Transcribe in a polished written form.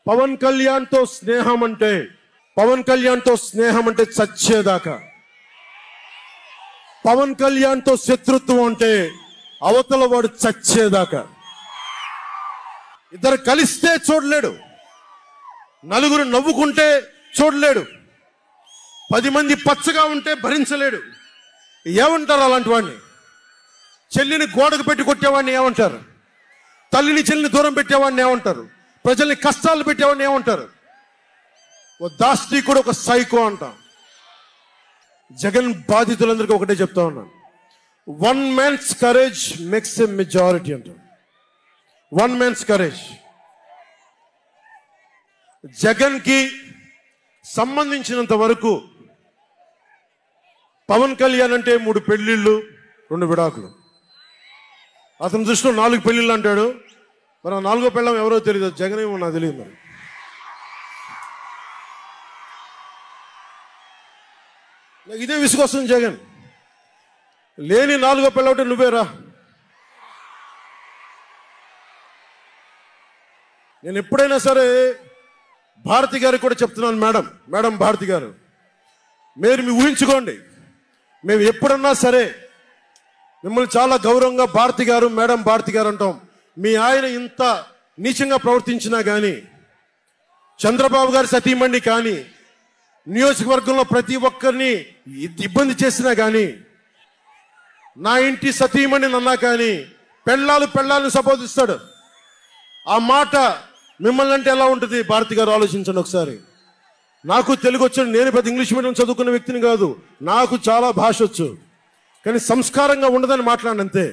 పవన్ కళ్యాణ్తో స్నేహం అంటే చచ్చేదాకా. పవన్ కళ్యాణ్తో శత్రుత్వం అంటే అవతల వాడు చచ్చేదాకా. ఇద్దరు కలిస్తే చూడలేడు, నలుగురు నవ్వుకుంటే చూడలేడు, 10 మంది పచ్చగా ఉంటే భరించలేడు. ఏమంటారు అలాంటి వాడిని? చెల్లిని గోడకు పెట్టి కొట్టేవాడిని ఏమంటారు? తల్లిని చెల్లిని దూరం పెట్టేవాడిని ఏమంటారు? ప్రజల్ని కష్టాలు పెట్టేవాడిని ఏమంటారు? ఓ దాష్టికుడు, ఒక సైకో అంటాం. జగన్ బాధితులందరికీ ఒకటే చెప్తా ఉన్నాను, 1 man's courage makes a majority అంటాం. 1 man's courage. జగన్ కి సంబంధించినంత వరకు పవన్ కళ్యాణ్ అంటే 3 పెళ్లిళ్ళు 2 విడాకులు. అతని దృష్టిలో 4 పెళ్లిళ్ళు అంటాడు. మరి 4వ పెళ్ళం ఎవరో తెలియదు, జగన్ ఏమో నాకు తెలియదు. మరి నాకు ఇదే విసుగొస్తుంది. జగన్ లేని 4వ పెళ్ళం అంటే నువ్వేరా. నేను ఎప్పుడైనా సరే భారతి గారికి కూడా చెప్తున్నాను, మేడం భారతి గారు, మీరు ఊహించుకోండి, మేము ఎప్పుడన్నా సరే మిమ్మల్ని చాలా గౌరవంగా మేడం భారతి గారు అంటాం. మీ ఆయన ఇంత నీచంగా ప్రవర్తించినా కానీ, చంద్రబాబు గారి సతీమణి కానీ, నియోజకవర్గంలో ప్రతి ఒక్కరిని ఇబ్బంది చేసినా కానీ, నా ఇంటి సతీమణి అన్నా కానీ పెళ్ళాలను సంబోధిస్తాడు. ఆ మాట మిమ్మల్ని అంటే ఎలా ఉంటుంది? భారతి గారు ఆలోచించండి ఒకసారి. నాకు తెలుగు వచ్చు, నేను పెద్ద ఇంగ్లీష్ మీడియం చదువుకున్న వ్యక్తిని కాదు, నాకు చాలా భాష వచ్చు, కానీ సంస్కారంగా ఉండదని మాట్లాడినంతే.